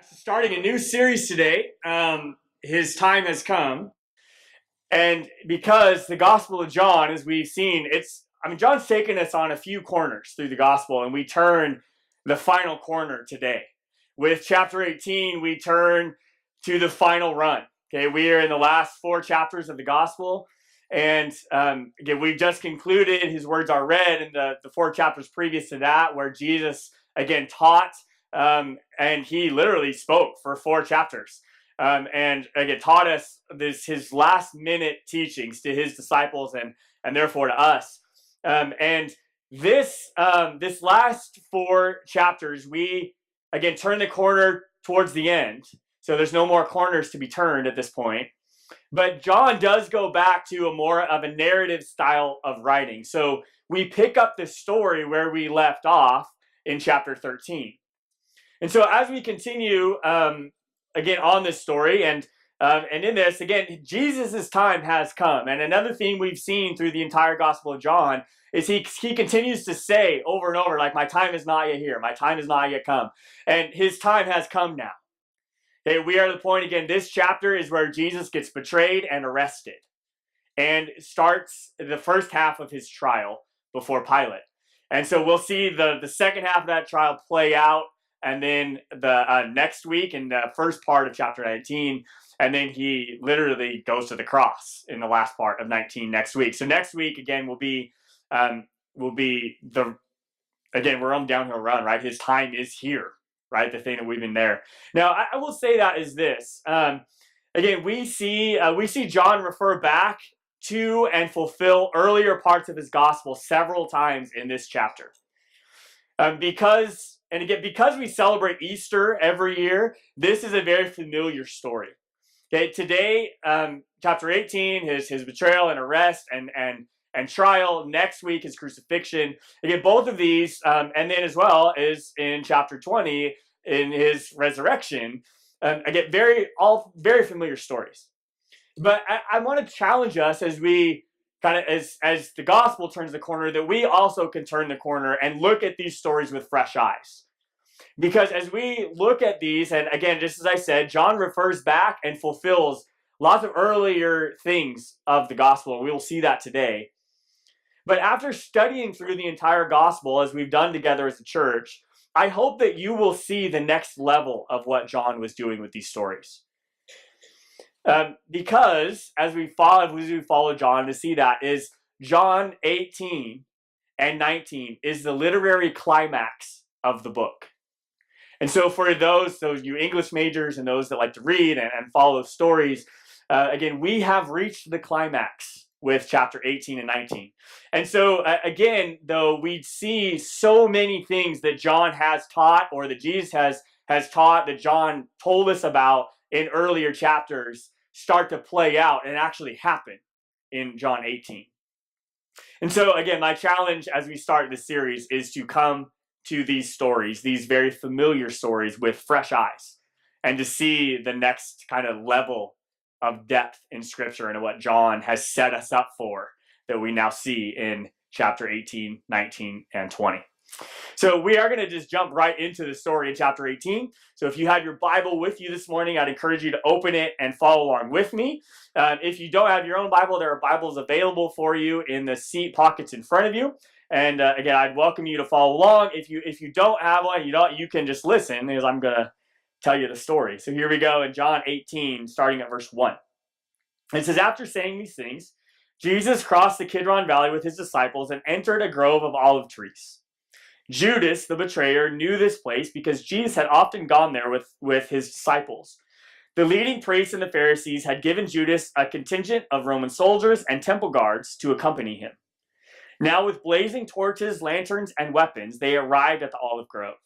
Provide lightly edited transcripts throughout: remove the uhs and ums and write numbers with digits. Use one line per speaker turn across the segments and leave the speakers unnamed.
Actually starting a new series today. His time has come. And because the Gospel of John, as we've seen, John's taken us on a few corners through the Gospel, and we turn the final corner today. With chapter 18, we turn to the final run. Okay, we are in the last four chapters of the Gospel. And again, we've just concluded, his words are read in the four chapters previous to that, where Jesus, again, taught, and he literally spoke for four chapters. And again, taught us his last minute teachings to his disciples and therefore to us. And this last four chapters, we again turn the corner towards the end. So there's no more corners to be turned at this point. But John does go back to a more of a narrative style of writing. So we pick up the story where we left off in chapter 13. And so as we continue again on this story and in this, again, Jesus' time has come. And another theme we've seen through the entire Gospel of John is he continues to say over and over, like, my time is not yet here. My time is not yet come. And his time has come now. Okay, we are at the point, again, this chapter is where Jesus gets betrayed and arrested and starts the first half of his trial before Pilate. And so we'll see the second half of that trial play out, and then the next week in the first part of chapter 19, and then he literally goes to the cross in the last part of 19 next week. So next week, again, will be again, we're on the downhill run, right? His time is here. Right, the thing that we've been there. Now, I will say that is this. Again, we see John refer back to and fulfill earlier parts of his gospel several times in this chapter. Because we celebrate Easter every year, this is a very familiar story. Okay, today, chapter 18, his betrayal and arrest and trial. Next week, his crucifixion. Again, both of these, and then as well is in chapter 20, in his resurrection. Again, all very familiar stories. But I want to challenge us as we kind of, as the gospel turns the corner, that we also can turn the corner and look at these stories with fresh eyes. Because as we look at these, and again, just as I said, John refers back and fulfills lots of earlier things of the gospel, and we will see that today. But after studying through the entire gospel, as we've done together as a church, I hope that you will see the next level of what John was doing with these stories. Because as we follow John, to see that is John 18 and 19 is the literary climax of the book. And so for those you English majors and those that like to read and follow stories, again, we have reached the climax with chapter 18 and 19. And so, again, though we see so many things that John has taught, or that Jesus has taught, that John told us about in earlier chapters, start to play out and actually happen in John 18. And so, again, my challenge as we start this series is to come to these stories, these very familiar stories, with fresh eyes, and to see the next kind of level of depth in Scripture and what John has set us up for that we now see in chapter 18, 19, and 20. So we are going to just jump right into the story in chapter 18. So if you have your Bible with you this morning, I'd encourage you to open it and follow along with me. If you don't have your own Bible, there are Bibles available for you in the seat pockets in front of you. And again, I'd welcome you to follow along. If you don't have one, you can just listen, because I'm going to tell you the story. So here we go in John 18, starting at verse 1. It says, after saying these things, Jesus crossed the Kidron Valley with his disciples and entered a grove of olive trees. Judas, the betrayer, knew this place because Jesus had often gone there with his disciples. The leading priests and the Pharisees had given Judas a contingent of Roman soldiers and temple guards to accompany him. Now, with blazing torches, lanterns, and weapons, they arrived at the olive grove.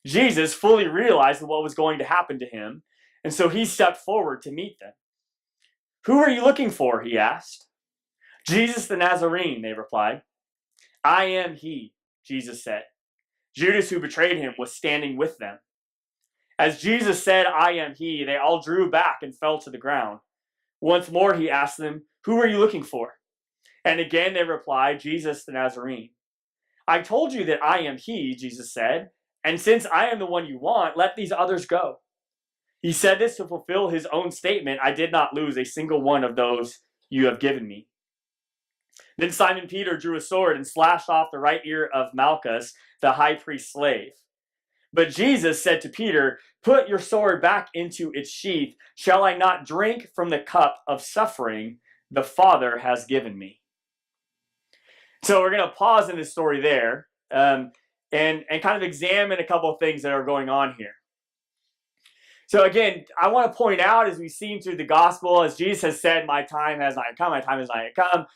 Jesus fully realized what was going to happen to him, and so he stepped forward to meet them. Who are you looking for? He asked. Jesus the Nazarene, they replied. I am he, Jesus said. Judas, who betrayed him, was standing with them. As Jesus said, I am he, they all drew back and fell to the ground. Once more he asked them, who are you looking for? And again they replied, Jesus the Nazarene. I told you that I am he, Jesus said. And since I am the one you want, let these others go. He said this to fulfill his own statement, I did not lose a single one of those you have given me. Then Simon Peter drew a sword and slashed off the right ear of Malchus, the high priest's slave. But Jesus said to Peter, put your sword back into its sheath. Shall I not drink from the cup of suffering the Father has given me? So we're going to pause in this story there and kind of examine a couple of things that are going on here. So again, I want to point out, as we've seen through the gospel, as Jesus has said, my time has not come, my time has not yet come,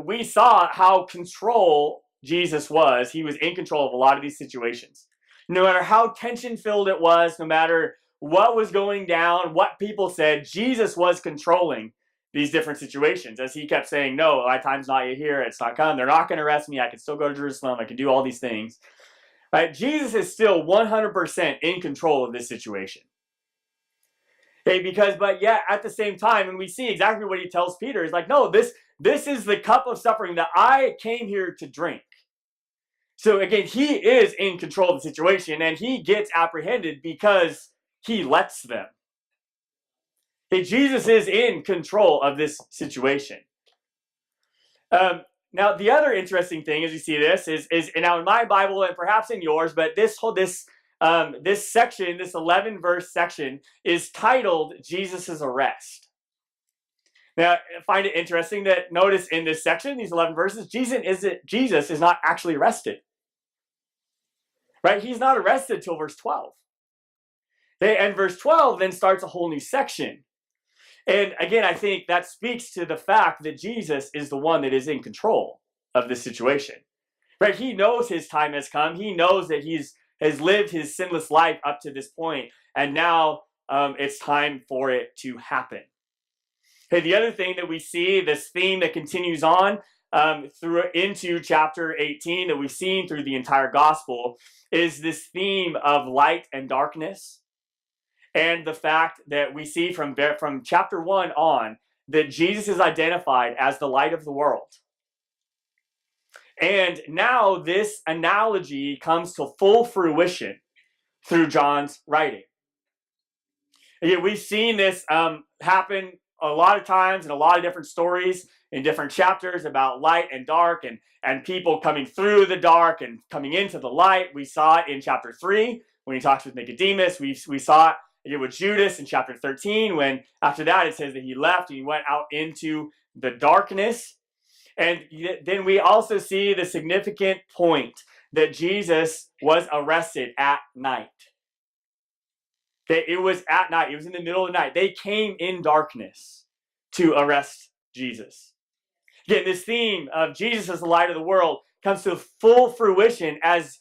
we saw how control Jesus was. He was in control of a lot of these situations. No matter how tension-filled it was, no matter what was going down, what people said, Jesus was controlling these different situations, as he kept saying, no, my time's not yet here, it's not come, they're not going to arrest me, I can still go to Jerusalem, I can do all these things. Right? Jesus is still 100% in control of this situation. Okay, but yet at the same time, and we see exactly what he tells Peter, is like, no, this is the cup of suffering that I came here to drink. So again, he is in control of the situation, and he gets apprehended because he lets them. Okay, Jesus is in control of this situation. Now, the other interesting thing, as you see this, is now in my Bible and perhaps in yours, but this section, this 11-verse section, is titled Jesus' Arrest. Now, I find it interesting that notice in this section, these 11 verses, Jesus is not actually arrested. Right? He's not arrested till verse 12. And verse 12 then starts a whole new section. And again, I think that speaks to the fact that Jesus is the one that is in control of this situation. Right? He knows his time has come. He knows that has lived his sinless life up to this point, and now it's time for it to happen. Okay, the other thing that we see, this theme that continues on through into chapter 18 that we've seen through the entire gospel, is this theme of light and darkness, and the fact that we see from chapter 1 on that Jesus is identified as the light of the world. And now this analogy comes to full fruition through John's writing. Again, we've seen this happen a lot of times in a lot of different stories in different chapters about light and dark and people coming through the dark and coming into the light. We saw it in chapter 3 when he talks with Nicodemus. We saw it with Judas in chapter 13 when after that it says that he left and he went out into the darkness. And then we also see the significant point that Jesus was arrested at night. That it was at night. It was in the middle of the night. They came in darkness to arrest Jesus. Again, this theme of Jesus as the light of the world comes to full fruition as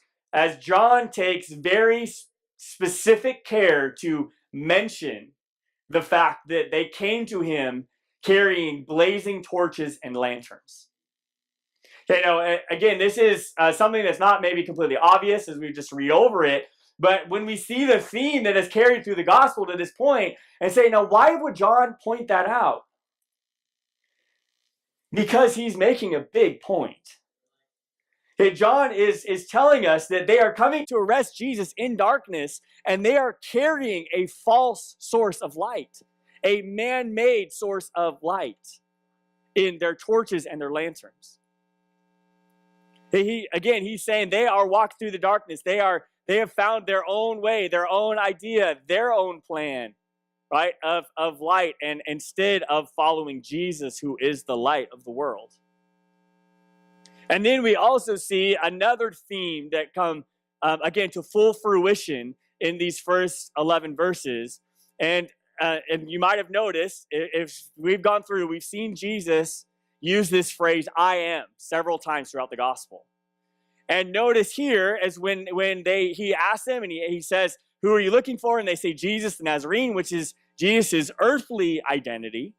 John takes very specific care to mention the fact that they came to him carrying blazing torches and lanterns. Okay, now, again, this is something that's not maybe completely obvious as we just read over it, but when we see the theme that is carried through the gospel to this point and say, now, why would John point that out? Because he's making a big point. Okay, John is telling us that they are coming to arrest Jesus in darkness, and they are carrying a false source of light, a man-made source of light in their torches and their lanterns. He's saying they are walked through the darkness. They have found their own way, their own idea, their own plan, right, of light, and instead of following Jesus, who is the light of the world. And then we also see another theme that come again to full fruition in these first 11 verses. And you might have noticed, if we've gone through, we've seen Jesus use this phrase, I am, several times throughout the gospel. And notice here, as when he asks them and he says, who are you looking for? And they say Jesus the Nazarene, which is Jesus' earthly identity.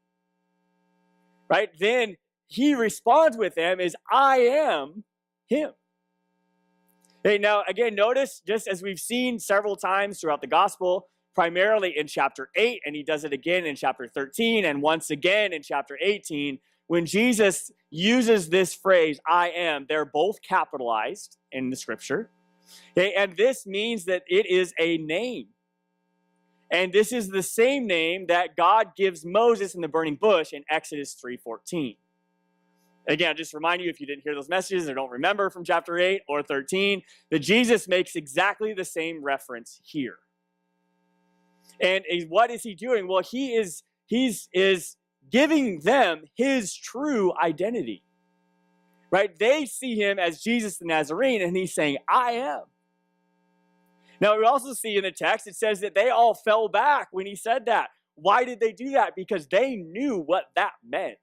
Right? Then he responds with them as I am him. Okay, now again, notice, just as we've seen several times throughout the gospel, primarily in chapter 8, and he does it again in chapter 13, and once again in chapter 18, when Jesus uses this phrase, I am, they're both capitalized in the scripture. Okay, and this means that it is a name. And this is the same name that God gives Moses in the burning bush in Exodus 3:14. Again, just remind you, if you didn't hear those messages or don't remember from chapter 8 or 13, that Jesus makes exactly the same reference here. And what is he doing? Well, he's giving them his true identity. Right? They see him as Jesus the Nazarene, and he's saying, I am. Now, we also see in the text, it says that they all fell back when he said that. Why did they do that? Because they knew what that meant.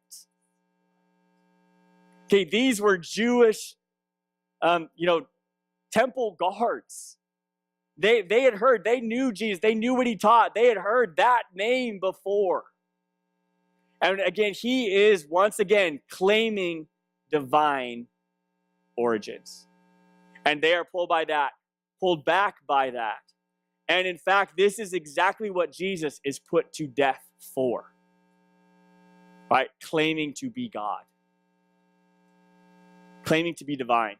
Okay, these were Jewish, temple guards. They had heard, they knew Jesus, they knew what he taught. They had heard that name before. And again, he is once again claiming divine origins. And they are pulled back by that. And in fact, this is exactly what Jesus is put to death for. Right? Claiming to be God. Claiming to be divine.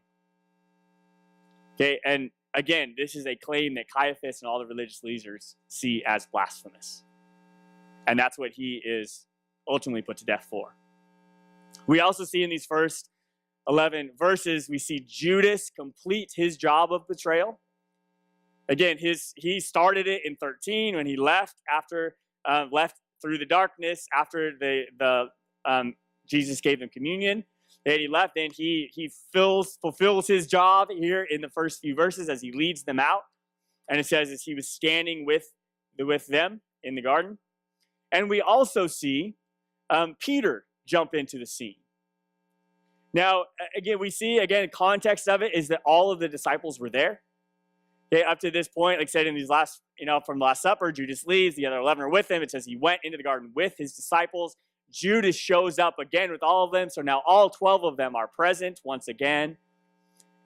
Okay, and again, this is a claim that Caiaphas and all the religious leaders see as blasphemous. And that's what he is ultimately put to death for. We also see in these first 11 verses, we see Judas complete his job of betrayal. Again, he started it in 13 when he left through the darkness after Jesus gave them communion. And he left, and he fulfills his job here in the first few verses as he leads them out. And it says as he was standing with them in the garden. And we also see Peter jump into the scene. Now, again, we see, context of it is that all of the disciples were there. Okay, up to this point, like I said, in these last, from the Last Supper, Judas leaves, the other 11 are with him. It says he went into the garden with his disciples. Judas shows up again with all of them. So now all 12 of them are present once again.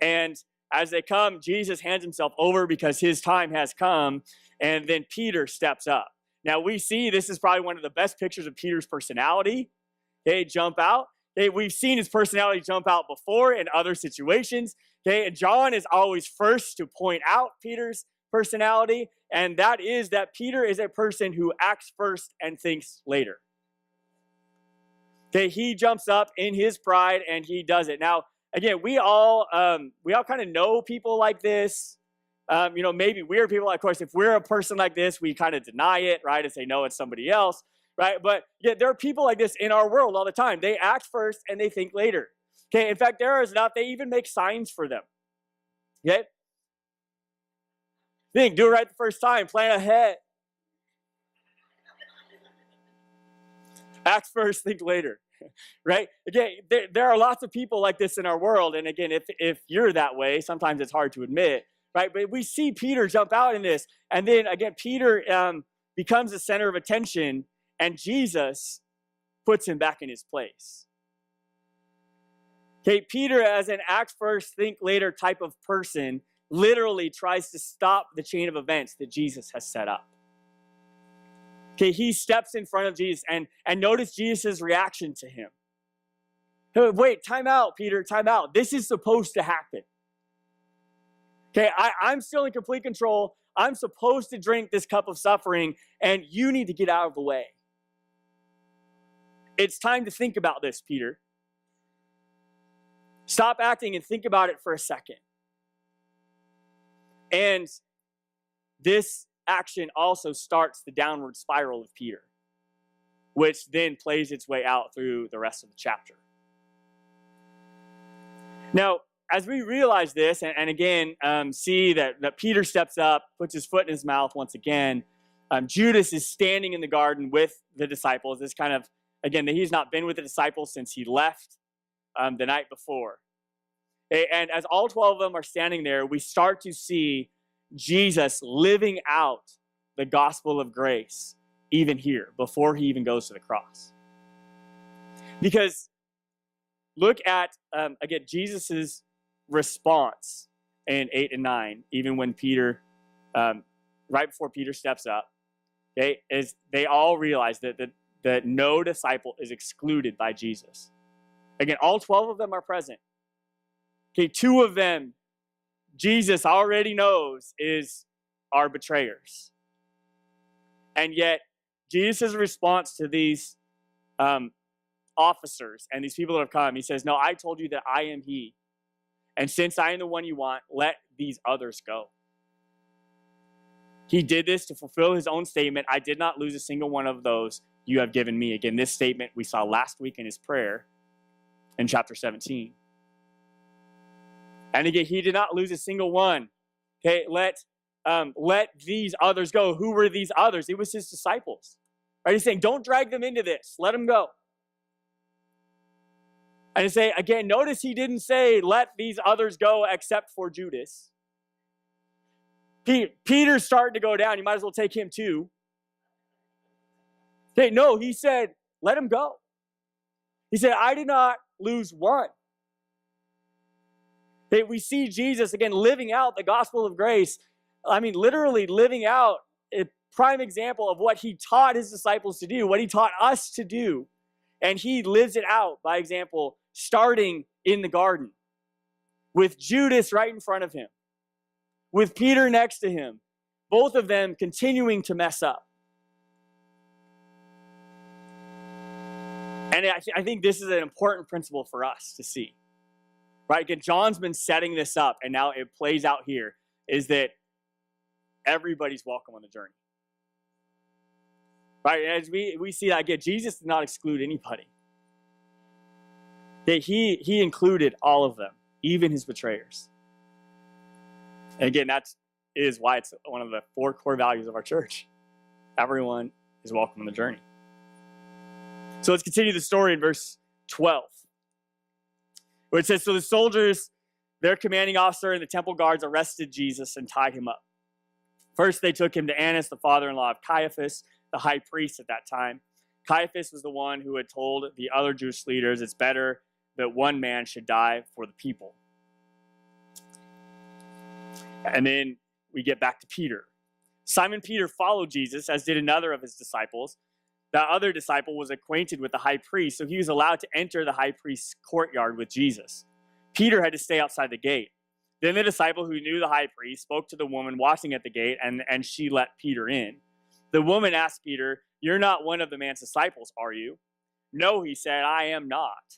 And as they come, Jesus hands himself over because his time has come. And then Peter steps up. Now we see this is probably one of the best pictures of Peter's personality. Okay, jump out. Okay, we've seen his personality jump out before in other situations. Okay, and John is always first to point out Peter's personality. And that is that Peter is a person who acts first and thinks later. Okay, he jumps up in his pride and he does it. Now, again, we all kind of know people like this. Maybe we're people. Of course, if we're a person like this, we kind of deny it, right, and say no, it's somebody else, right? But yeah, there are people like this in our world all the time. They act first and they think later. Okay, in fact, there is enough. They even make signs for them. Okay, do it right the first time. Plan ahead. Act first, think later, right? Again, there are lots of people like this in our world. And again, if you're that way, sometimes it's hard to admit, right? But we see Peter jump out in this. And then again, Peter becomes the center of attention and Jesus puts him back in his place. Okay, Peter, as an act first, think later type of person, literally tries to stop the chain of events that Jesus has set up. Okay, he steps in front of Jesus and notice Jesus' reaction to him. Wait, time out, Peter, time out. This is supposed to happen. Okay, I'm still in complete control. I'm supposed to drink this cup of suffering, and you need to get out of the way. It's time to think about this, Peter. Stop acting and think about it for a second. And this action also starts the downward spiral of Peter, which then plays its way out through the rest of the chapter. Now, as we realize this, and again, see that Peter steps up, puts his foot in his mouth once again, Judas is standing in the garden with the disciples. This kind of, again, that he's not been with the disciples since he left the night before. And as all 12 of them are standing there, we start to see Jesus living out the gospel of grace, even here, before he even goes to the cross. Because look at, again, Jesus's response in 8 and 9, even when Peter, right before Peter steps up, okay, is they all realize that no disciple is excluded by Jesus. Again, all 12 of them are present. Okay, 2 of them Jesus already knows is our betrayers. And yet, Jesus' response to these officers and these people that have come, he says, no, I told you that I am he. And since I am the one you want, let these others go. He did this to fulfill his own statement. I did not lose a single one of those you have given me. Again, this statement we saw last week in his prayer in chapter 17. And again, he did not lose a single one. Okay, let these others go. Who were these others? It was his disciples. Right? He's saying, don't drag them into this. Let them go. And he say, again, notice he didn't say, let these others go except for Judas. Peter's starting to go down. You might as well take him too. Okay, no, he said, let him go. He said, I did not lose one. Okay, we see Jesus, again, living out the gospel of grace. I mean, literally living out a prime example of what he taught his disciples to do, what he taught us to do. And he lives it out by example, starting in the garden with Judas right in front of him, with Peter next to him, both of them continuing to mess up. And I think this is an important principle for us to see. Right? Again, John's been setting this up, and now it plays out here, is that everybody's welcome on the journey. Right? As we see that, again, Jesus did not exclude anybody. That he included all of them, even his betrayers. And again, that is why it's one of the 4 core values of our church. Everyone is welcome on the journey. So let's continue the story in verse 12. Where it says, so the soldiers, their commanding officer, and the temple guards arrested Jesus and tied him up. First, they took him to Annas, the father-in-law of Caiaphas, the high priest at that time. Caiaphas was the one who had told the other Jewish leaders it's better that one man should die for the people. And then we get back to Peter. Simon Peter followed Jesus, as did another of his disciples. That other disciple was acquainted with the high priest, so he was allowed to enter the high priest's courtyard with Jesus. Peter had to stay outside the gate. Then the disciple who knew the high priest spoke to the woman watching at the gate, and she let Peter in. The woman asked Peter, you're not one of the man's disciples, are you? No, he said, I am not.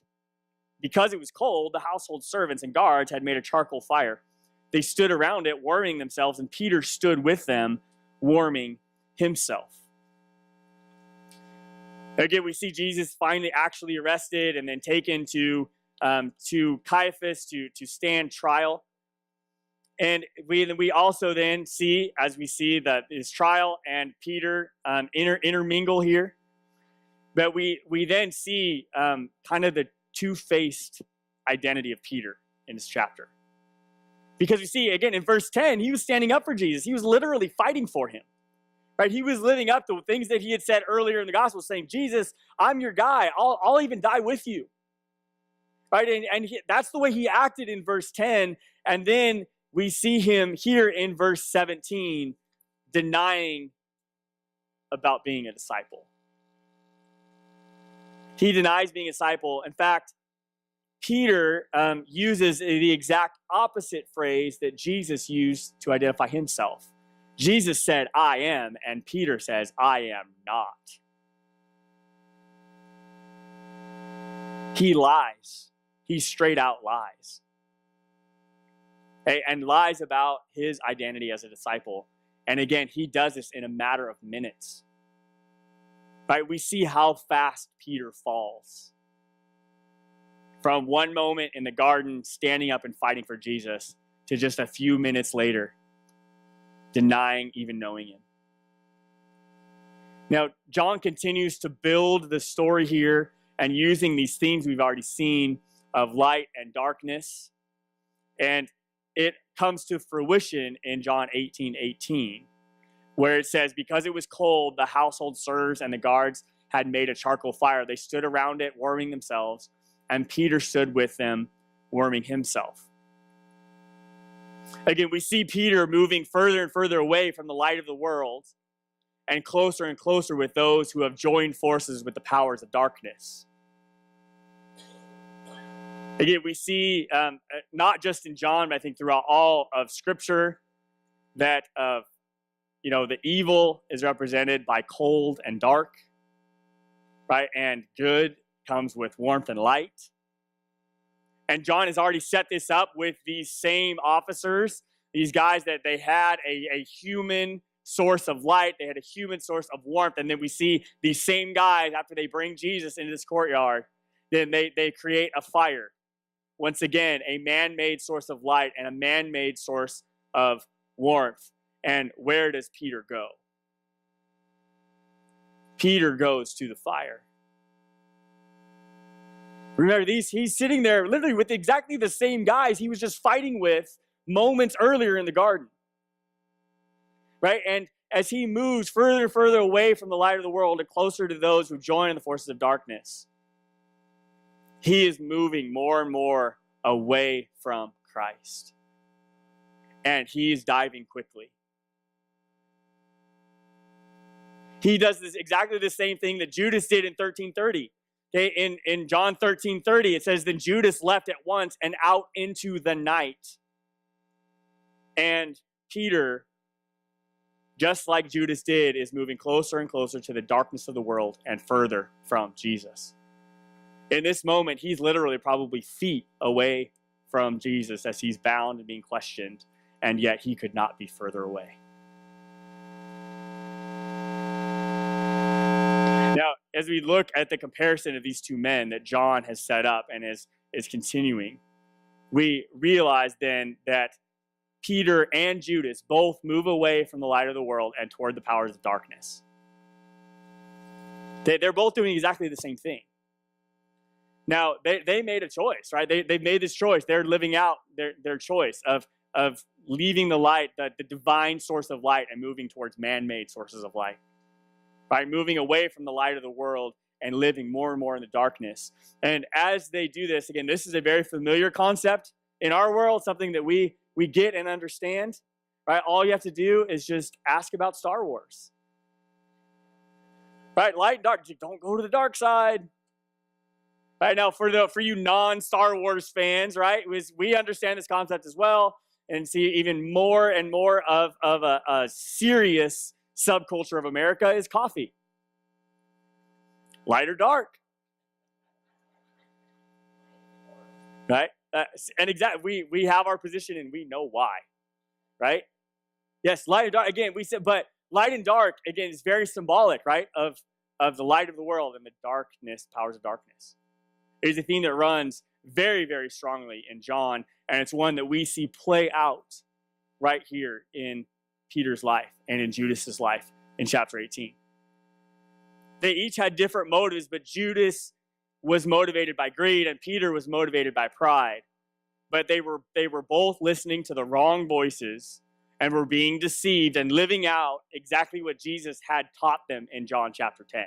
Because it was cold, the household servants and guards had made a charcoal fire. They stood around it, warming themselves, and Peter stood with them, warming himself. Again, we see Jesus finally actually arrested and then taken to Caiaphas to stand trial. And we also then see, as we see that his trial and Peter intermingle here, but we then see kind of the two-faced identity of Peter in this chapter. Because we see, again, in verse 10, he was standing up for Jesus. He was literally fighting for him. Right? He was living up to things that he had said earlier in the gospel, saying, Jesus, I'm your guy. I'll even die with you. Right? And that's the way he acted in verse 10. And then we see him here in verse 17 denying about being a disciple. He denies being a disciple. In fact, Peter uses the exact opposite phrase that Jesus used to identify himself. Jesus said, I am, and Peter says, I am not. He lies. He straight out lies. And lies about his identity as a disciple. And again, he does this in a matter of minutes. Right? We see how fast Peter falls. From one moment in the garden, standing up and fighting for Jesus, to just a few minutes later, denying even knowing him. Now, John continues to build the story here and using these themes we've already seen of light and darkness. And it comes to fruition in John 18:18, where it says, because it was cold, the household servants and the guards had made a charcoal fire. They stood around it, warming themselves, and Peter stood with them, warming himself. Again, we see Peter moving further and further away from the light of the world and closer with those who have joined forces with the powers of darkness. Again, we see not just in John, but I think throughout all of Scripture that the evil is represented by cold and dark, right? And good comes with warmth and light. And John has already set this up with these same officers, these guys that they had a human source of light, they had a human source of warmth, and then we see these same guys, after they bring Jesus into this courtyard, then they create a fire. Once again, a man-made source of light and a man-made source of warmth. And where does Peter go? Peter goes to the fire. Remember, he's sitting there literally with exactly the same guys he was just fighting with moments earlier in the garden. Right? And as he moves further and further away from the light of the world and closer to those who join in the forces of darkness, he is moving more and more away from Christ. And he is diving quickly. He does this exactly the same thing that Judas did in 13:30. Okay, in John 13:30, it says, then Judas left at once and out into the night. And Peter, just like Judas did, is moving closer and closer to the darkness of the world and further from Jesus. In this moment, he's literally probably feet away from Jesus as he's bound and being questioned, and yet he could not be further away. Now, as we look at the comparison of these two men that John has set up and is continuing, we realize then that Peter and Judas both move away from the light of the world and toward the powers of darkness. They're both doing exactly the same thing. Now, they made a choice, right? They made this choice. They're living out their choice of leaving the light, the divine source of light, and moving towards man-made sources of light. By moving away from the light of the world and living more and more in the darkness. And as they do this, again, this is a very familiar concept in our world, something that we get and understand, right? All you have to do is just ask about Star Wars. Right? Light and dark, don't go to the dark side. Right now, for you non-Star Wars fans, right, we understand this concept as well and see even more and more of a serious subculture of America is coffee. Light or dark? Right? And exactly, we have our position and we know why. Right? Yes, light or dark. Again, we said, but light and dark, again, is very symbolic, right, of the light of the world and the darkness, powers of darkness. It is a theme that runs very, very strongly in John, and it's one that we see play out right here in Peter's life and in Judas's life in chapter 18. They each had different motives, but Judas was motivated by greed and Peter was motivated by pride. But they were both listening to the wrong voices and were being deceived and living out exactly what Jesus had taught them in John chapter 10.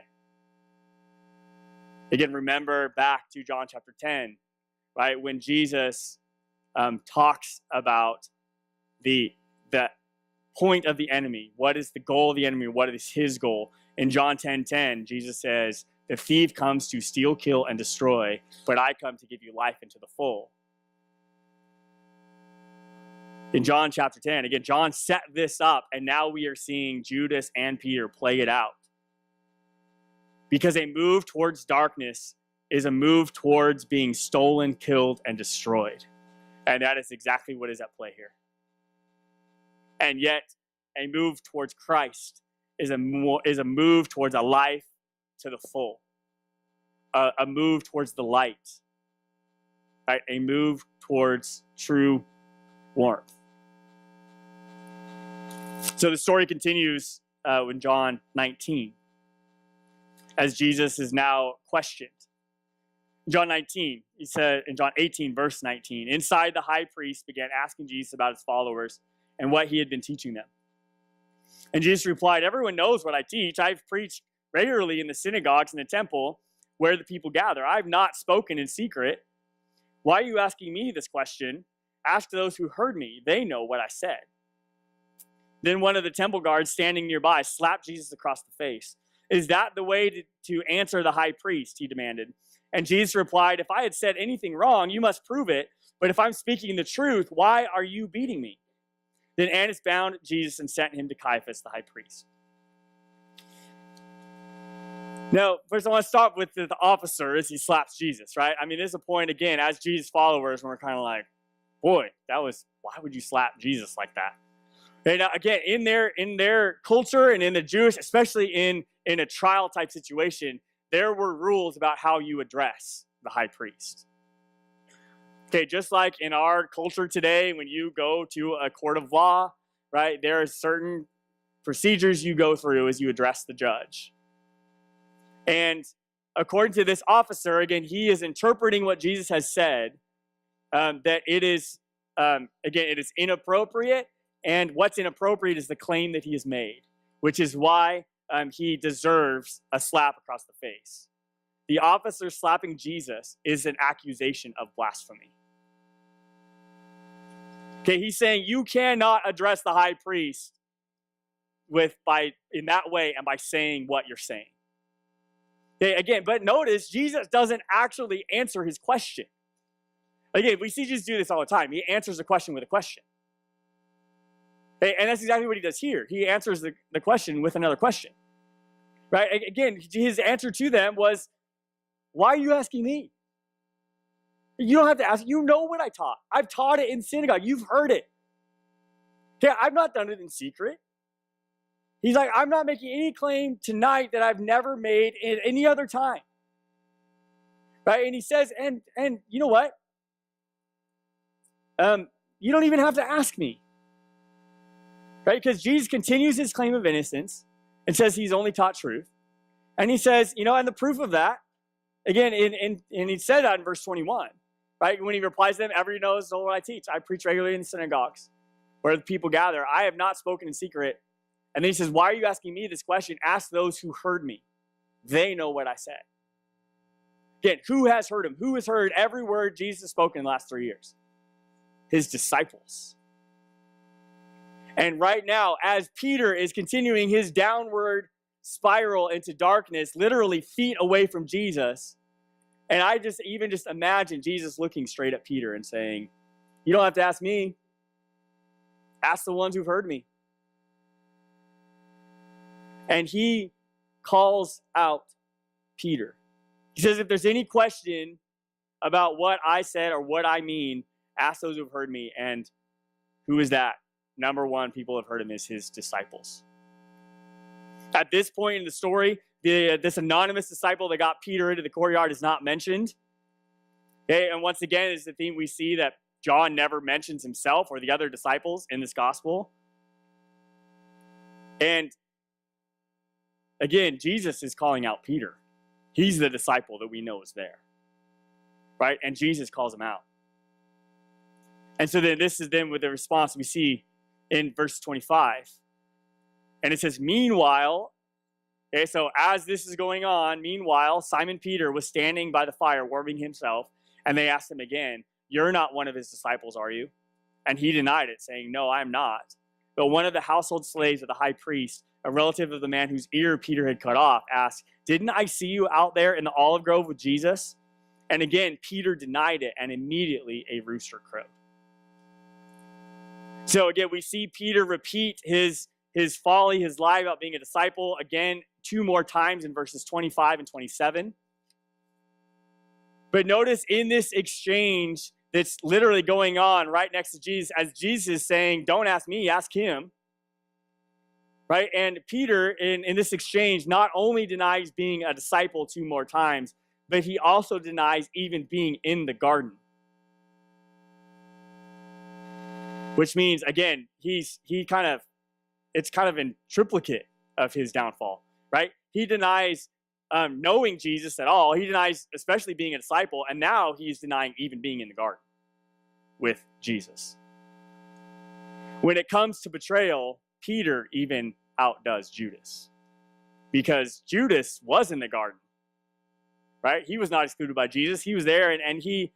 Again, remember back to John chapter 10, right? When Jesus talks about the point of the enemy. What is the goal of the enemy? What is his goal? In John 10:10, Jesus says, the thief comes to steal, kill, and destroy, but I come to give you life into the full. In John chapter 10, again, John set this up, and now we are seeing Judas and Peter play it out. Because a move towards darkness is a move towards being stolen, killed, and destroyed. And that is exactly what is at play here. And yet, a move towards Christ is a move towards a life to the full. A move towards the light. Right? A move towards true warmth. So the story continues in John 19. As Jesus is now questioned. John 19, he said in John 18, verse 19, inside the high priest began asking Jesus about his followers and what he had been teaching them. And Jesus replied, everyone knows what I teach. I've preached regularly in the synagogues and the temple where the people gather. I have not spoken in secret. Why are you asking me this question? Ask those who heard me. They know what I said. Then one of the temple guards standing nearby slapped Jesus across the face. Is that the way to answer the high priest? He demanded. And Jesus replied, if I had said anything wrong, you must prove it. But if I'm speaking the truth, why are you beating me? Then Annas bound Jesus and sent him to Caiaphas, the high priest. Now, first I want to start with the officer as he slaps Jesus, right? I mean, there's a point, again, as Jesus followers, when we're kind of like, boy, why would you slap Jesus like that? And again, in their culture and in the Jewish, especially in a trial type situation, there were rules about how you address the high priest. Okay, just like in our culture today, when you go to a court of law, right, there are certain procedures you go through as you address the judge. And according to this officer, again, he is interpreting what Jesus has said, that it is, again, it is inappropriate. And what's inappropriate is the claim that he has made, which is why he deserves a slap across the face. The officer slapping Jesus is an accusation of blasphemy. Okay, he's saying you cannot address the high priest in that way and by saying what you're saying. Okay, again, but notice Jesus doesn't actually answer his question. Again, we see Jesus do this all the time. He answers a question with a question. And that's exactly what he does here. He answers the question with another question. Right? Again, his answer to them was, why are you asking me? You don't have to ask. You know what I taught. I've taught it in synagogue. You've heard it. Okay, I've not done it in secret. He's like, I'm not making any claim tonight that I've never made at any other time. Right? And he says, and you know what? You don't even have to ask me. Right? Because Jesus continues his claim of innocence and says he's only taught truth. And he says, and the proof of that, again, and he said that in verse 21, right? When he replies to them, everyone knows all what I teach. I preach regularly in the synagogues where the people gather. I have not spoken in secret. And then he says, why are you asking me this question? Ask those who heard me. They know what I said. Again, who has heard him? Who has heard every word Jesus has spoken in the last 3 years? His disciples. And right now, as Peter is continuing his downward spiral into darkness, literally feet away from Jesus, and I just imagine Jesus looking straight at Peter and saying, you don't have to ask me. Ask the ones who've heard me. And he calls out Peter. He says, if there's any question about what I said or what I mean, ask those who've heard me. And who is that? Number one, people have heard him is his disciples. At this point in the story, this anonymous disciple that got Peter into the courtyard is not mentioned. Okay, and once again, is the theme we see that John never mentions himself or the other disciples in this gospel. And again, Jesus is calling out Peter. He's the disciple that we know is there. Right? And Jesus calls him out. And so then this is then with the response we see in verse 25. And it says, meanwhile, okay, so as this is going on, meanwhile, Simon Peter was standing by the fire warming himself, and they asked him again, you're not one of his disciples, are you? And he denied it, saying, no, I'm not. But one of the household slaves of the high priest, a relative of the man whose ear Peter had cut off, asked, didn't I see you out there in the olive grove with Jesus? And again, Peter denied it, and immediately a rooster crowed. So again, we see Peter repeat his folly, his lie about being a disciple, again, 2 more times in verses 25 and 27. But notice in this exchange that's literally going on right next to Jesus, as Jesus is saying, don't ask me, ask him. Right? And Peter, in this exchange, not only denies being a disciple 2 more times, but he also denies even being in the garden. Which means, again, it's kind of in triplicate of his downfall, right? He denies knowing Jesus at all. He denies especially being a disciple, and now he's denying even being in the garden with Jesus. When it comes to betrayal, Peter even outdoes Judas, because Judas was in the garden, right? He was not excluded by Jesus. He was there, and he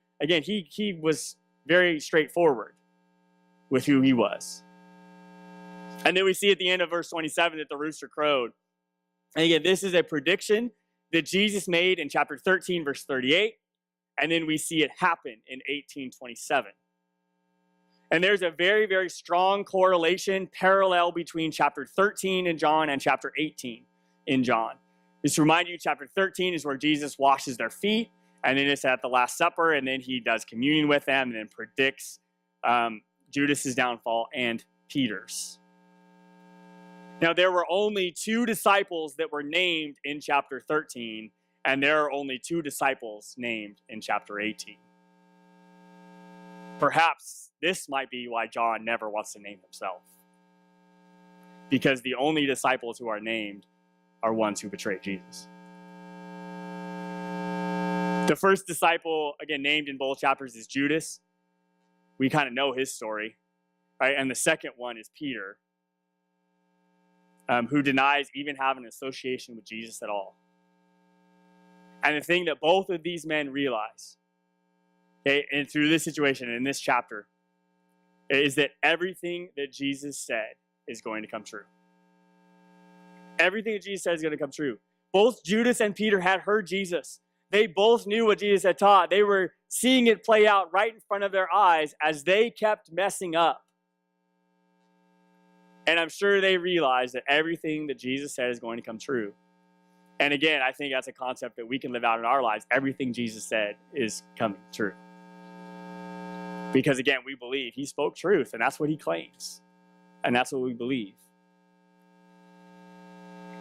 was very straightforward with who he was. And then we see at the end of verse 27 that the rooster crowed. And again, this is a prediction that Jesus made in chapter 13, verse 38, and then we see it happen in 1827. And there's a very, very strong correlation, parallel between chapter 13 in John and chapter 18 in John. Just to remind you, chapter 13 is where Jesus washes their feet, and then it's at the Last Supper, and then he does communion with them, and then predicts Judas's downfall and Peter's. Now, there were only 2 disciples that were named in chapter 13, and there are only 2 disciples named in chapter 18. Perhaps this might be why John never wants to name himself, because the only disciples who are named are ones who betrayed Jesus. The first disciple, again, named in both chapters is Judas. We kind of know his story, right? And the second one is Peter, who denies even having an association with Jesus at all. And the thing that both of these men realize, okay, and through this situation in this chapter, is that everything that Jesus said is going to come true. Everything that Jesus said is going to come true. Both Judas and Peter had heard Jesus. They both knew what Jesus had taught. They were seeing it play out right in front of their eyes as they kept messing up. And I'm sure they realized that everything that Jesus said is going to come true. And again, I think that's a concept that we can live out in our lives. Everything Jesus said is coming true. Because again, we believe he spoke truth, and that's what he claims. And that's what we believe.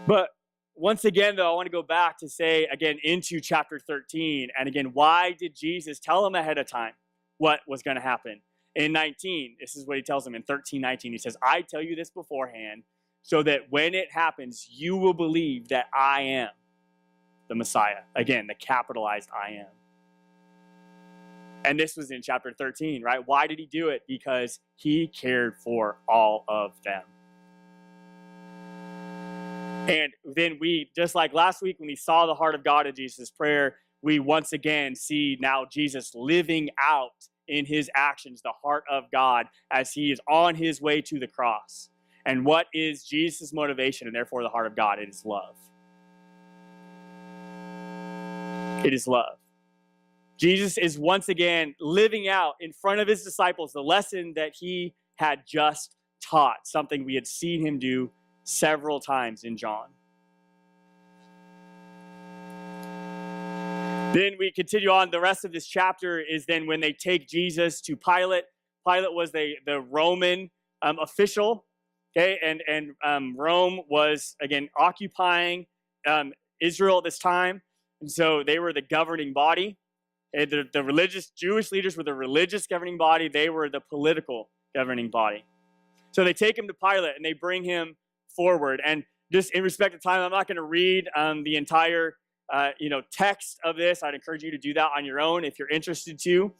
But once again, though, I want to go back to say, again, into chapter 13. And again, why did Jesus tell them ahead of time what was going to happen? In 19, this is what he tells them in 13:19. He says, I tell you this beforehand, so that when it happens, you will believe that I am the Messiah. Again, the capitalized I am. And this was in chapter 13, right? Why did he do it? Because he cared for all of them. And then we, just like last week when we saw the heart of God in Jesus' prayer, we once again see now Jesus living out in his actions the heart of God as he is on his way to the cross. And what is Jesus' motivation and therefore the heart of God? It is love. It is love. Jesus is once again living out in front of his disciples the lesson that he had just taught, something we had seen him do several times in John. Then we continue on. The rest of this chapter is then when they take Jesus to Pilate. Pilate was the Roman official, okay, and Rome was again occupying Israel at this time, and so they were the governing body. And the religious Jewish leaders were the religious governing body. They were the political governing body. So they take him to Pilate and they bring him forward. And just in respect of time, I'm not going to read the entire text of this. I'd encourage you to do that on your own if you're interested to.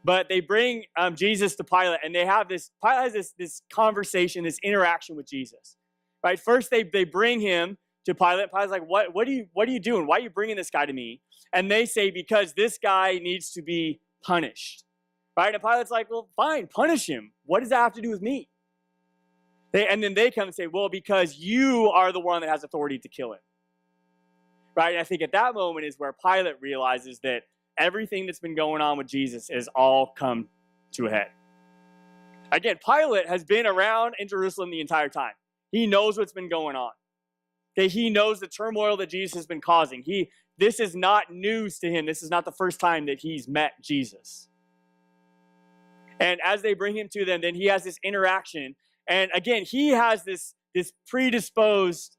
But they bring Jesus to Pilate, and they have this. Pilate has this conversation, this interaction with Jesus. Right. First, they bring him to Pilate. Pilate's like, what are you doing? Why are you bringing this guy to me? And they say, because this guy needs to be punished. Right. And Pilate's like, well, fine, punish him. What does that have to do with me? And then they come and say, well, because you are the one that has authority to kill him. Right? And I think at that moment is where Pilate realizes that everything that's been going on with Jesus has all come to a head. Again, Pilate has been around in Jerusalem the entire time. He knows what's been going on. Okay, he knows the turmoil that Jesus has been causing. This is not news to him. This is not the first time that he's met Jesus. And as they bring him to them, then he has this interaction. And again, he has this predisposed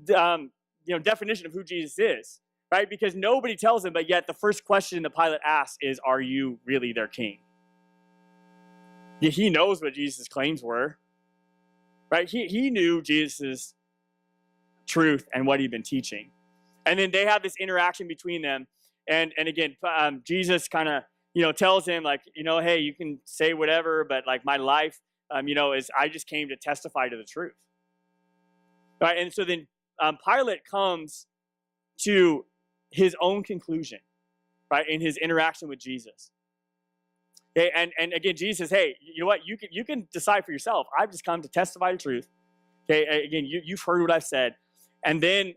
definition of who Jesus is, right? Because nobody tells him, but yet the first question that Pilate asks is, are you really their king? Yeah, he knows what Jesus' claims were, right? He knew Jesus' truth and what he'd been teaching. And then they have this interaction between them. And again, Jesus kind of, tells him like, hey, you can say whatever, but like my life, is I just came to testify to the truth. Right? And so then Pilate comes to his own conclusion, right, in his interaction with Jesus. Okay, and again, Jesus says, hey, you know what? You can decide for yourself. I've just come to testify the truth. Okay, again, you've heard what I've said. And then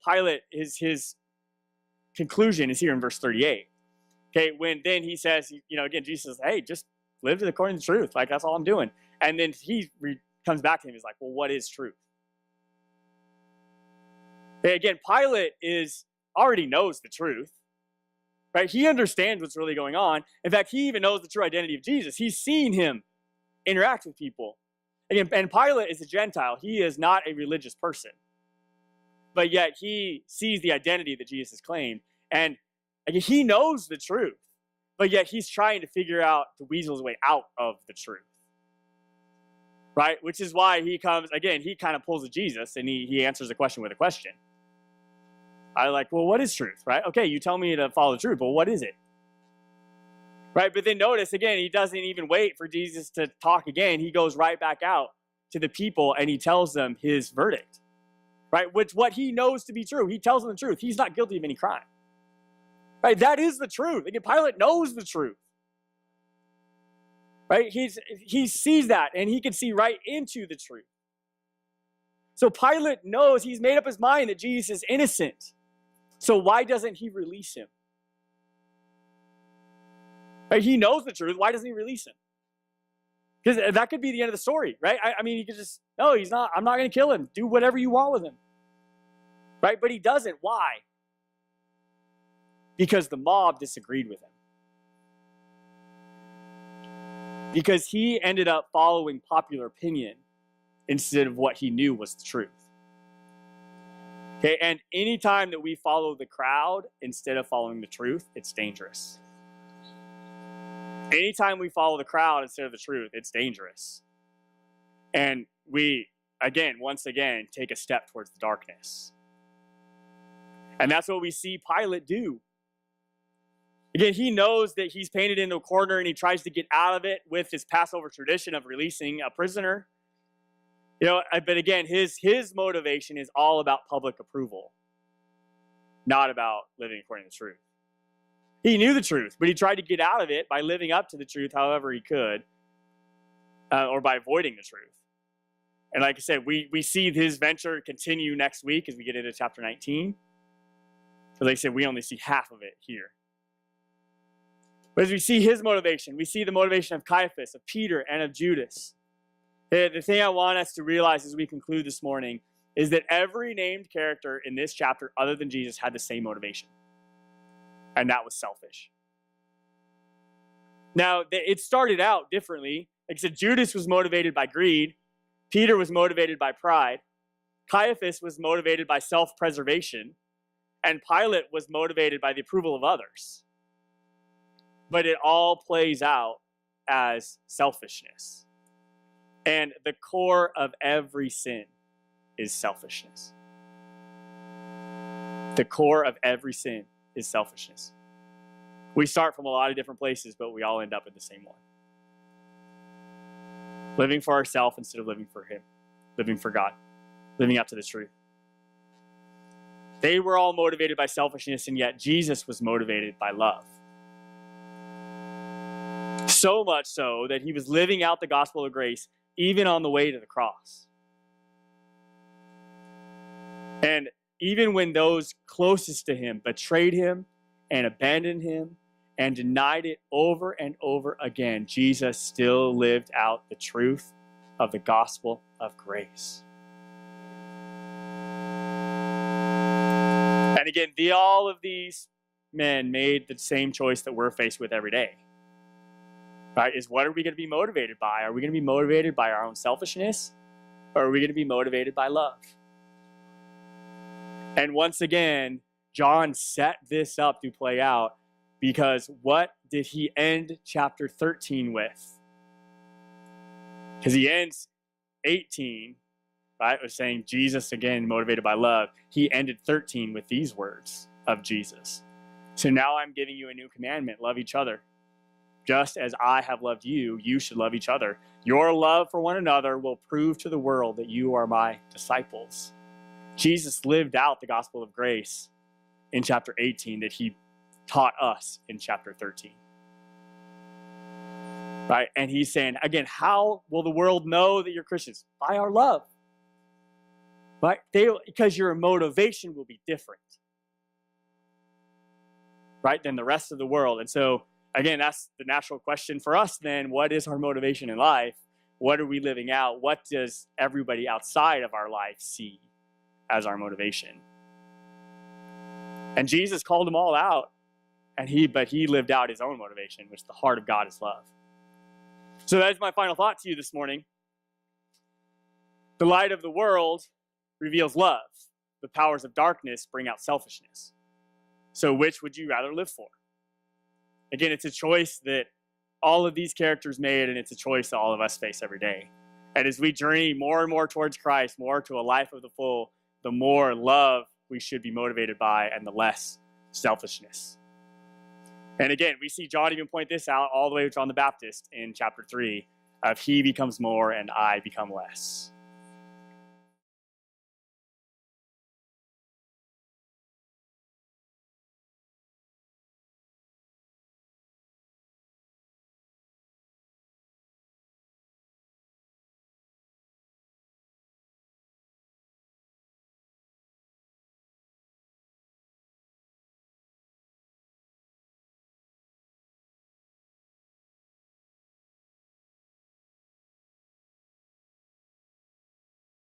Pilate, his conclusion is here in verse 38. Okay, when then he says, again, Jesus says, hey, just live according to the truth. Like, that's all I'm doing. And then he comes back to him. He's like, well, what is truth? Okay, again, Pilate already knows the truth, right? He understands what's really going on. In fact, he even knows the true identity of Jesus. He's seen him interact with people. Again, and Pilate is a Gentile. He is not a religious person. But yet he sees the identity that Jesus has claimed. And again, he knows the truth. But yet he's trying to figure out to weasel his way out of the truth. Right? Which is why he comes, again, he kind of pulls a Jesus and he answers the question with a question. I'm like, well, what is truth? Right? Okay, you tell me to follow the truth, but what is it? Right? But then notice, again, he doesn't even wait for Jesus to talk again. He goes right back out to the people and he tells them his verdict. Right? Which what he knows to be true. He tells them the truth. He's not guilty of any crime. Right? That is the truth. Again, Pilate knows the truth. Right? He sees that and he can see right into the truth. So Pilate knows, he's made up his mind that Jesus is innocent. So why doesn't he release him? Right? He knows the truth. Why doesn't he release him? Because that could be the end of the story, right? I mean, he could just, no, he's not. I'm not going to kill him. Do whatever you want with him. Right? But he doesn't. Why? Because the mob disagreed with him. Because he ended up following popular opinion instead of what he knew was the truth. Okay, and anytime that we follow the crowd instead of following the truth, it's dangerous. Anytime we follow the crowd instead of the truth, it's dangerous. And we, once again, take a step towards the darkness. And that's what we see Pilate do. Again, he knows that he's painted into a corner and he tries to get out of it with his Passover tradition of releasing a prisoner. But again, his motivation is all about public approval, not about living according to the truth. He knew the truth, but he tried to get out of it by living up to the truth however he could, or by avoiding the truth. And like I said, we see his venture continue next week as we get into chapter 19. Because like I said, we only see half of it here. But as we see his motivation, we see the motivation of Caiaphas, of Peter, and of Judas. The thing I want us to realize as we conclude this morning is that every named character in this chapter other than Jesus had the same motivation. And that was selfish. Now, it started out differently. Like I said, Judas was motivated by greed. Peter was motivated by pride. Caiaphas was motivated by self-preservation. And Pilate was motivated by the approval of others. But it all plays out as selfishness. And the core of every sin is selfishness. The core of every sin is selfishness. We start from a lot of different places, but we all end up at the same one. Living for ourselves instead of living for Him. Living for God. Living up to the truth. They were all motivated by selfishness, and yet Jesus was motivated by love. So much so that He was living out the gospel of grace even on the way to the cross. And even when those closest to Him betrayed Him and abandoned Him and denied it over and over again, Jesus still lived out the truth of the gospel of grace. And again, all of these men made the same choice that we're faced with every day. Right? Is what are we going to be motivated by? Are we going to be motivated by our own selfishness? Or are we going to be motivated by love? And once again, John set this up to play out because what did he end chapter 13 with? Because he ends 18, right? Was saying Jesus, again, motivated by love. He ended 13 with these words of Jesus. So now I'm giving you a new commandment. Love each other. Just as I have loved you, you should love each other. Your love for one another will prove to the world that you are my disciples. Jesus lived out the gospel of grace in chapter 18 that he taught us in chapter 13. Right? And he's saying, again, how will the world know that you're Christians? By our love. Right? Because your motivation will be different. right, than the rest of the world. And so, again, that's the natural question for us then. What is our motivation in life? What are we living out? What does everybody outside of our life see as our motivation? And Jesus called them all out, but he lived out his own motivation, which the heart of God is love. So that's my final thought to you this morning. The light of the world reveals love. The powers of darkness bring out selfishness. So which would you rather live for? Again, it's a choice that all of these characters made, and it's a choice that all of us face every day. And as we journey more and more towards Christ, more to a life of the full, the more love we should be motivated by and the less selfishness. And again, we see John even point this out all the way to John the Baptist in chapter 3 of he becomes more and I become less.